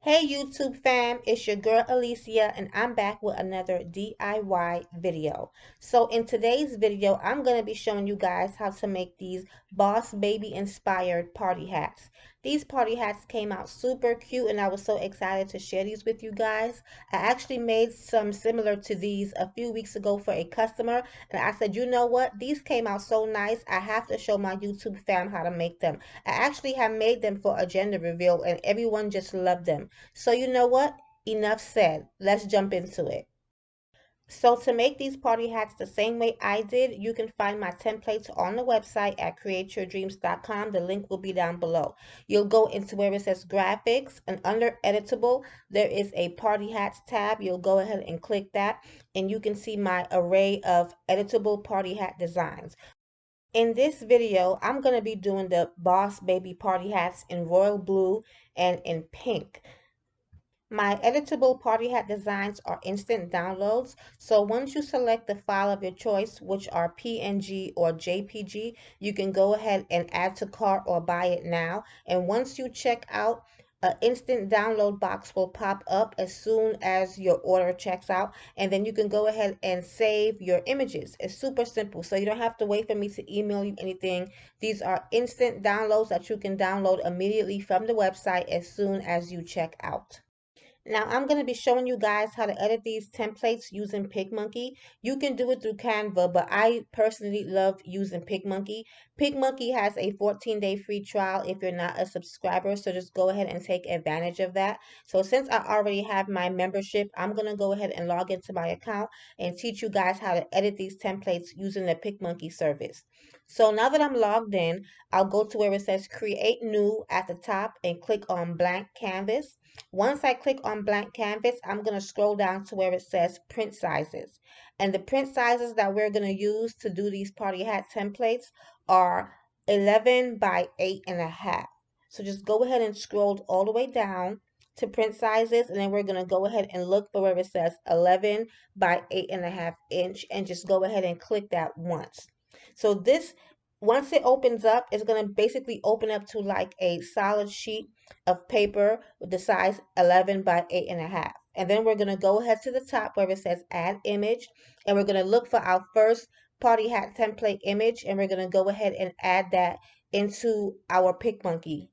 Hey YouTube fam, it's your girl Alicia and I'm back with another DIY video. So in today's video, I'm going to be showing you guys how to make these Boss Baby inspired party hats. These party hats came out super cute and I was so excited to share these with you guys. I actually made some similar to these a few weeks ago for a customer and I said, you know what? These came out so nice. I have to show my YouTube fam how to make them. I actually have made them for a gender reveal and everyone just loved them. So you know what? Enough said. Let's jump into it. So to make these party hats the same way I did, you can find my templates on the website at kreateyourdreamz.com. The link will be down below. You'll go into where it says graphics and under editable, there is a party hats tab. You'll go ahead and click that and you can see my array of editable party hat designs. In this video, I'm going to be doing the Boss Baby party hats in royal blue and in pink. My editable party hat designs are instant downloads. So once you select the file of your choice, which are PNG or JPG, you can go ahead and add to cart or buy it now. And once you check out, an instant download box will pop up as soon as your order checks out. And then you can go ahead and save your images. It's super simple. So you don't have to wait for me to email you anything. These are instant downloads that you can download immediately from the website as soon as you check out. Now I'm going to be showing you guys how to edit these templates using Picmonkey. You can do it through Canva, but I personally love using Picmonkey. Picmonkey has a 14-day free trial if you're not a subscriber, so just go ahead and take advantage of that. So since I already have my membership, I'm going to go ahead and log into my account and teach you guys how to edit these templates using the Picmonkey service. So now that I'm logged in, I'll go to where it says Create New at the top and click on Blank Canvas. Once I click on blank canvas, I'm going to scroll down to where it says print sizes. And the print sizes that we're going to use to do these party hat templates are 11 by 8.5. So just go ahead and scroll all the way down to print sizes, and then we're going to go ahead and look for where it says 11 by 8.5 inch and just go ahead and click that once. So this, once it opens up, it's going to basically open up to like a solid sheet of paper with the size 11 by 8.5. And then we're going to go ahead to the top where it says add image, and we're going to look for our first party hat template image, and we're going to go ahead and add that into our Picmonkey.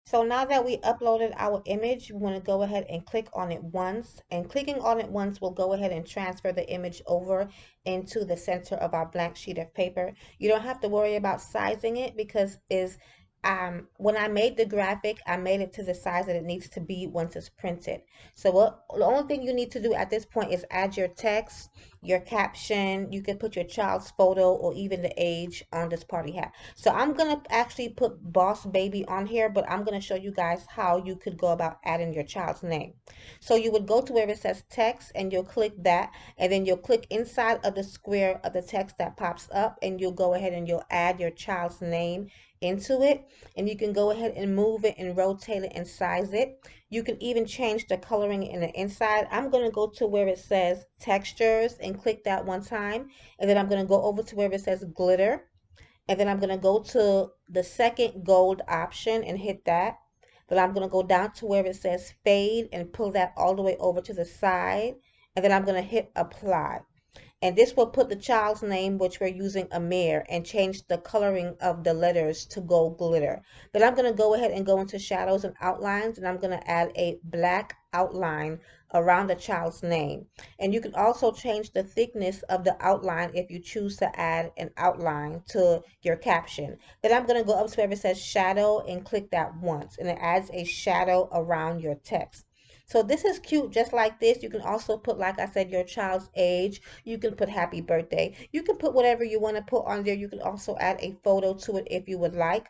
So now that we uploaded our image, we want to go ahead and click on it once. And clicking on it once will go ahead and transfer the image over into the center of our blank sheet of paper. You don't have to worry about sizing it because when I made the graphic, I made it to the size that it needs to be once it's printed. So the only thing you need to do at this point is add your text, your caption. You can put your child's photo or even the age on this party hat. So I'm going to actually put Boss Baby on here, but I'm going to show you guys how you could go about adding your child's name. So you would go to where it says text and you'll click that, and then you'll click inside of the square of the text that pops up, and you'll go ahead and you'll add your child's name into it, and you can go ahead and move it and rotate it and size it. You can even change the coloring in the inside. I'm going to go to where it says textures and click that one time, and then I'm going to go over to where it says glitter, and then I'm going to go to the second gold option and hit that. Then I'm going to go down to where it says fade and pull that all the way over to the side, and then I'm going to hit apply. And this will put the child's name, which we're using Amir, and change the coloring of the letters to gold glitter. Then I'm going to go ahead and go into shadows and outlines, and I'm going to add a black outline around the child's name. And you can also change the thickness of the outline if you choose to add an outline to your caption. Then I'm going to go up to where it says shadow and click that once, and it adds a shadow around your text. So this is cute just like this. You can also put, like I said, your child's age. You can put happy birthday. You can put whatever you want to put on there. You can also add a photo to it if you would like.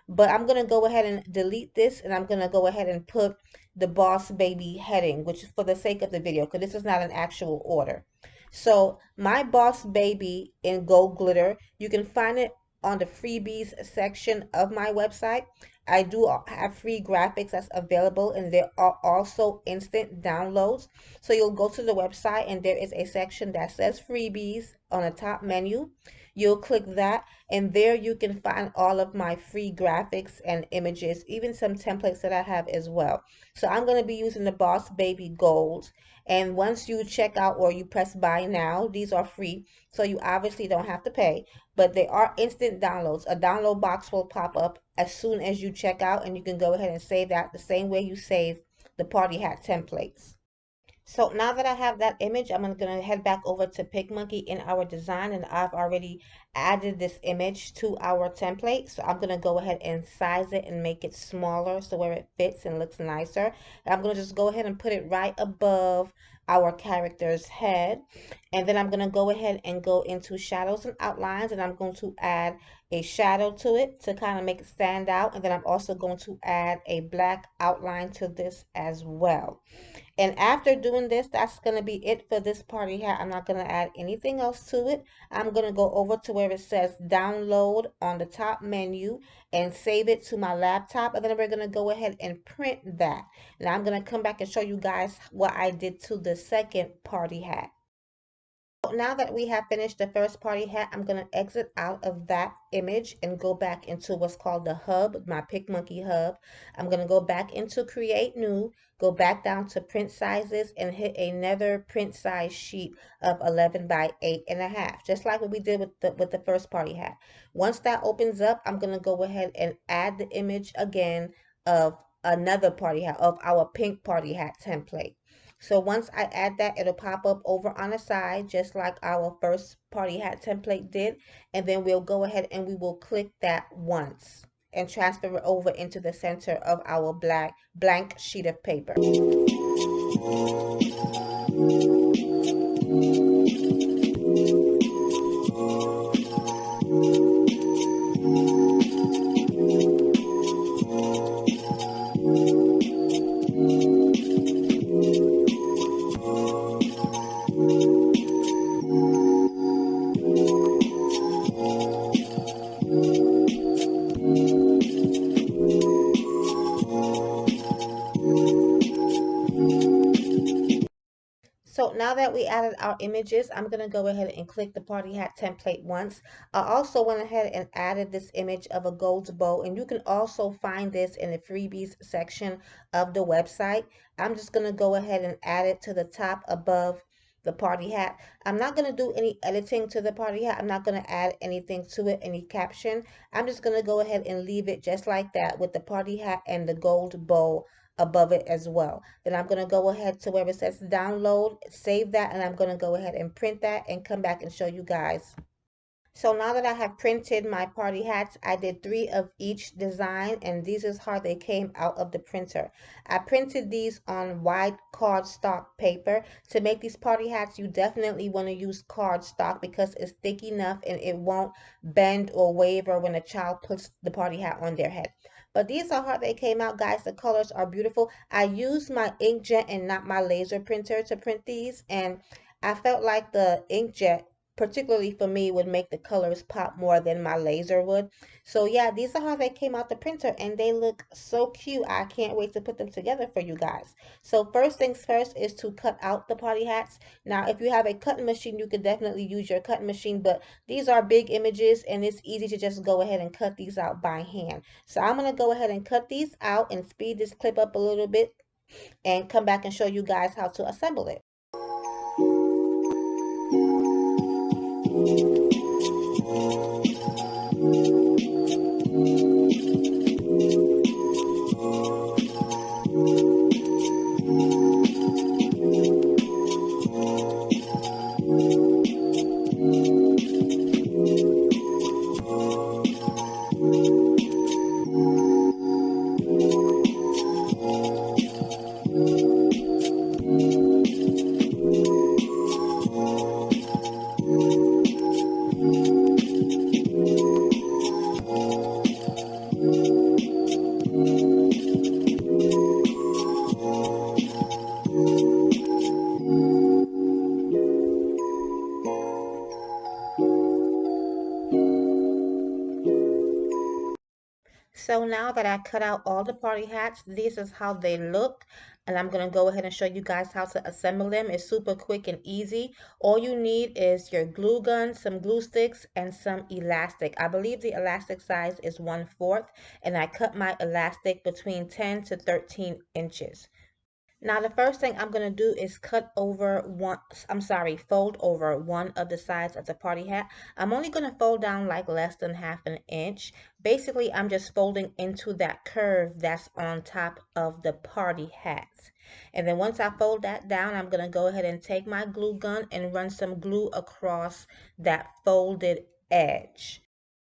but I'm going to go ahead and delete this, and I'm going to go ahead and put the Boss Baby heading, which is for the sake of the video, because this is not an actual order. So my Boss Baby in gold glitter, you can find it on the freebies section of my website. I do have free graphics that's available, and there are also instant downloads. So you'll go to the website, and there is a section that says freebies on the top menu. You'll click that, and there you can find all of my free graphics and images, even some templates that I have as well. So I'm going to be using the Boss Baby Gold. And once you check out or you press buy now, these are free. So you obviously don't have to pay, but they are instant downloads. A download box will pop up as soon as you check out, and you can go ahead and save that the same way you save the party hat templates. So now that I have that image, I'm going to head back over to Picmonkey in our design, and I've already added this image to our template. So I'm going to go ahead and size it and make it smaller so where it fits and looks nicer. And I'm going to just go ahead and put it right above our character's head. And then I'm going to go ahead and go into shadows and outlines, and I'm going to add a shadow to it to kind of make it stand out. And then I'm also going to add a black outline to this as well. And after doing this, that's going to be it for this party hat. I'm not going to add anything else to it. I'm going to go over to where it says download on the top menu and save it to my laptop. And then we're going to go ahead and print that. And I'm going to come back and show you guys what I did to the second party hat. Now that we have finished the first party hat, I'm going to exit out of that image and go back into what's called the hub, my Picmonkey hub. I'm going to go back into create new, go back down to print sizes, and hit another print size sheet of 11 by 8.5, just like what we did with the first party hat. Once that opens up, I'm going to go ahead and add the image again of another party hat, of our pink party hat template. So once I add that, it'll pop up over on the side, just like our first party hat template did. And then we'll go ahead and we will click that once and transfer it over into the center of our blank sheet of paper. So now that we added our images, I'm going to go ahead and click the party hat template once. I also went ahead and added this image of a gold bow, and you can also find this in the freebies section of the website. I'm just going to go ahead and add it to the top above the party hat. I'm not going to do any editing to the party hat. I'm not going to add anything to it, any caption. I'm just going to go ahead and leave it just like that with the party hat and the gold bow above it as well. Then I'm going to go ahead to where it says download, save that, and I'm going to go ahead and print that and come back and show you guys. So now that I have printed my party hats, I did 3 of each design, and these is how they came out of the printer. I printed these on white cardstock paper. To make these party hats, you definitely want to use cardstock because it's thick enough and it won't bend or waver when a child puts the party hat on their head. But these are how they came out, guys. The colors are beautiful. I used my inkjet and not my laser printer to print these, and I felt like the inkjet, particularly for me, would make the colors pop more than my laser would. So yeah, these are how they came out the printer, and they look so cute. I can't wait to put them together for you guys. So first things first is to cut out the party hats. Now if you have a cutting machine, you could definitely use your cutting machine, but these are big images and it's easy to just go ahead and cut these out by hand. So I'm going to go ahead and cut these out and speed this clip up a little bit and come back and show you guys how to assemble it. So now that I cut out all the party hats, this is how they look. And I'm going to go ahead and show you guys how to assemble them. It's super quick and easy. All you need is your glue gun, some glue sticks, and some elastic. I believe the elastic size is 1/4, and I cut my elastic between 10 to 13 inches. Now the first thing I'm going to do is fold over one of the sides of the party hat. I'm only going to fold down like less than 1/2 inch. Basically, I'm just folding into that curve that's on top of the party hat. And then once I fold that down, I'm going to go ahead and take my glue gun and run some glue across that folded edge.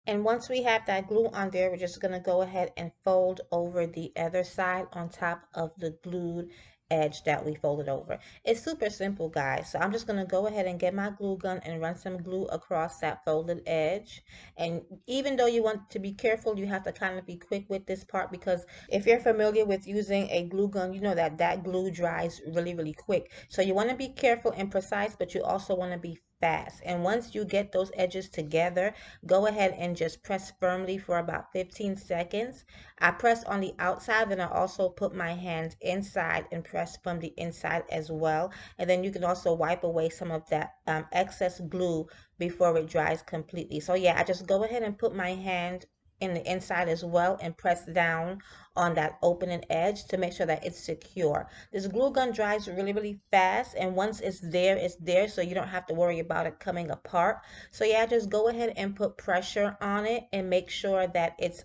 And once we have that glue on there, we're just going to go ahead and fold over the other side on top of the glued edge that we folded over. It's super simple, guys. So I'm just going to go ahead and get my glue gun and run some glue across that folded edge. And even though you want to be careful, you have to kind of be quick with this part, because if you're familiar with using a glue gun, you know that that glue dries really, really quick. So you want to be careful and precise, but you also want to be fast. And once you get those edges together, go ahead and just press firmly for about 15 seconds. I press on the outside, then I also put my hand inside and press from the inside as well. And then you can also wipe away some of that excess glue before it dries completely. So yeah, I just go ahead and put my hand in the inside as well and press down on that opening edge to make sure that it's secure. This glue gun dries really, really fast, and once it's there, so you don't have to worry about it coming apart. So yeah, just go ahead and put pressure on it and make sure that it's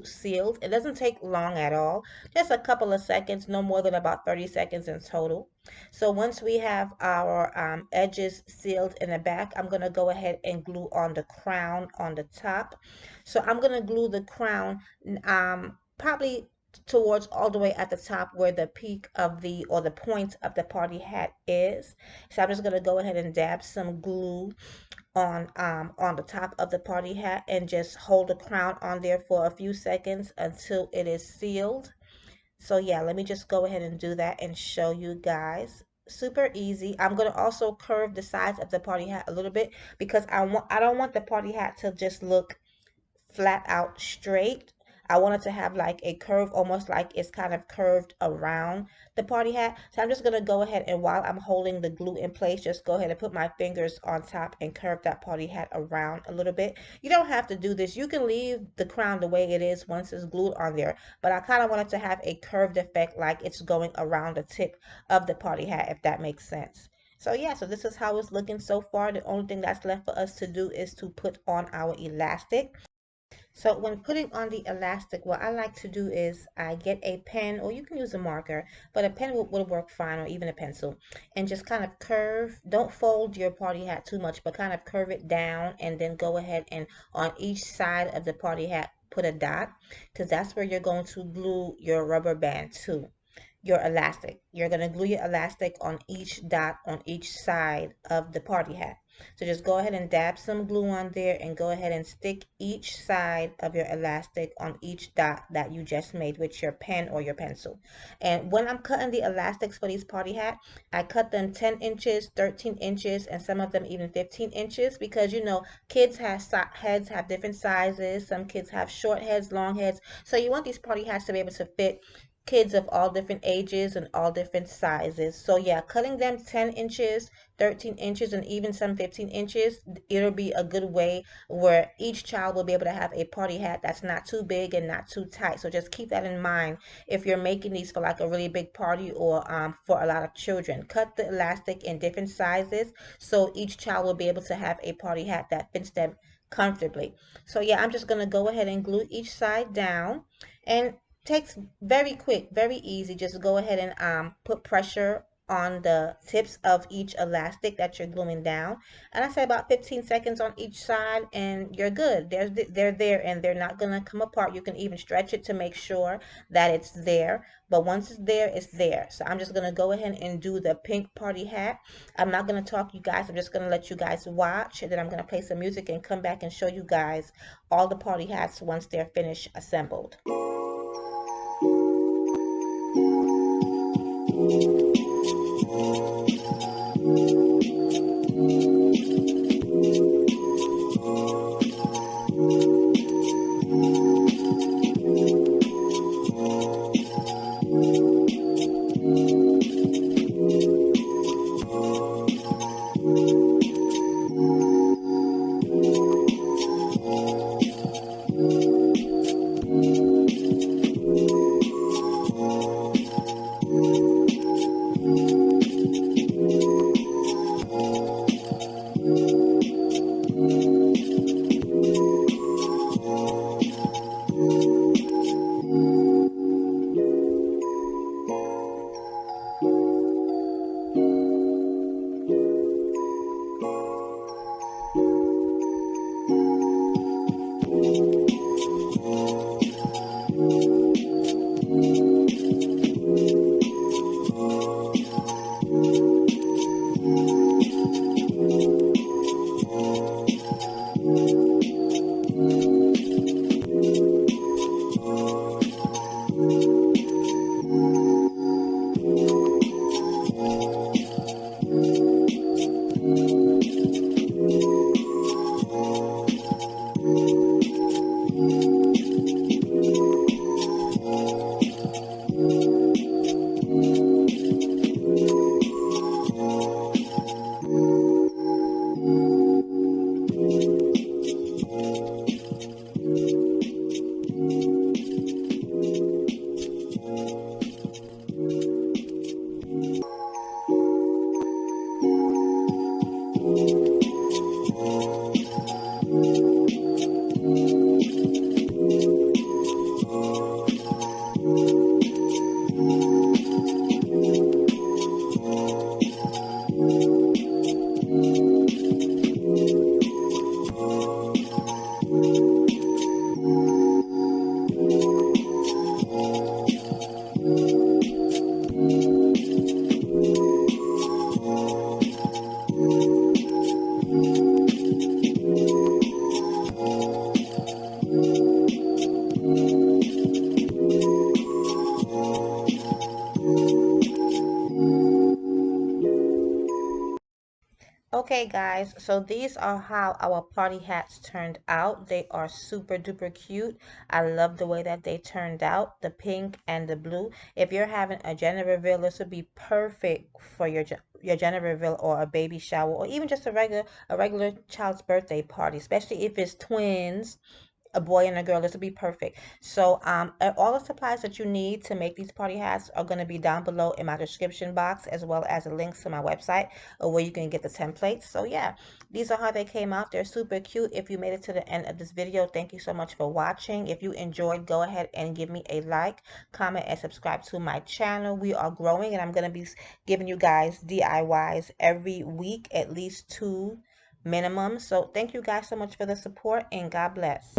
sealed. It doesn't take long at all, just a couple of seconds, no more than about 30 seconds in total. So once we have our edges sealed in the back, I'm going to go ahead and glue on the crown on the top. So I'm going to glue the crown probably towards all the way at the top where the peak of the, or the point of the party hat is. So I'm just going to go ahead and dab some glue on the top of the party hat and just hold the crown on there for a few seconds until it is sealed. So yeah, let me just go ahead and do that and show you guys. Super easy. I'm going to also curve the sides of the party hat a little bit, because I don't want the party hat to just look flat out straight. I want it to have like a curve, almost like it's kind of curved around the party hat. So I'm just going to go ahead and, while I'm holding the glue in place, just go ahead and put my fingers on top and curve that party hat around a little bit. You don't have to do this. You can leave the crown the way it is once it's glued on there, but I kind of want it to have a curved effect, like it's going around the tip of the party hat, if that makes sense. So yeah, so this is how it's looking so far. The only thing that's left for us to do is to put on our elastic. So when putting on the elastic, what I like to do is I get a pen, or you can use a marker, but a pen will work fine, or even a pencil, and just kind of curve. Don't fold your party hat too much, but kind of curve it down, and then go ahead and on each side of the party hat put a dot, because that's where you're going to glue your rubber band to. Your elastic. You're going to glue your elastic on each dot on each side of the party hat. So just go ahead and dab some glue on there and go ahead and stick each side of your elastic on each dot that you just made with your pen or your pencil. And when I'm cutting the elastics for these party hat, I cut them 10 inches, 13 inches, and some of them even 15 inches, because you know, kids have heads have different sizes. Some kids have short heads, long heads. So you want these party hats to be able to fit kids of all different ages and all different sizes. So yeah, cutting them 10 inches, 13 inches, and even some 15 inches, it'll be a good way where each child will be able to have a party hat that's not too big and not too tight. So just keep that in mind if you're making these for like a really big party, or for a lot of children. Cut the elastic in different sizes so each child will be able to have a party hat that fits them comfortably. So yeah, I'm just going to go ahead and glue each side down, and takes very quick, very easy. Just go ahead and put pressure on the tips of each elastic that you're gluing down, and I say about 15 seconds on each side, and you're good. They're there, and they're not gonna come apart. You can even stretch it to make sure that it's there, but once it's there, it's there. So I'm just gonna go ahead and do the pink party hat. I'm not gonna talk, you guys. I'm just gonna let you guys watch, and then I'm gonna play some music and come back and show you guys all the party hats once they're finished assembled. Okay guys, so these are how our party hats turned out. They are super duper cute. I love the way that they turned out, the pink and the blue. If you're having a gender reveal, this would be perfect for your gender reveal or a baby shower or even just a regular child's birthday party, especially if it's twins, a boy and a girl. This would be perfect. So all the supplies that you need to make these party hats are going to be down below in my description box, as well as the links to my website where you can get the templates. So yeah, these are how they came out. They're super cute. If you made it to the end of this video, thank you so much for watching. If you enjoyed, go ahead and give me a like, comment, and subscribe to my channel. We are growing, and I'm going to be giving you guys DIYs every week, at least 2 minimum. So thank you guys so much for the support, and God bless.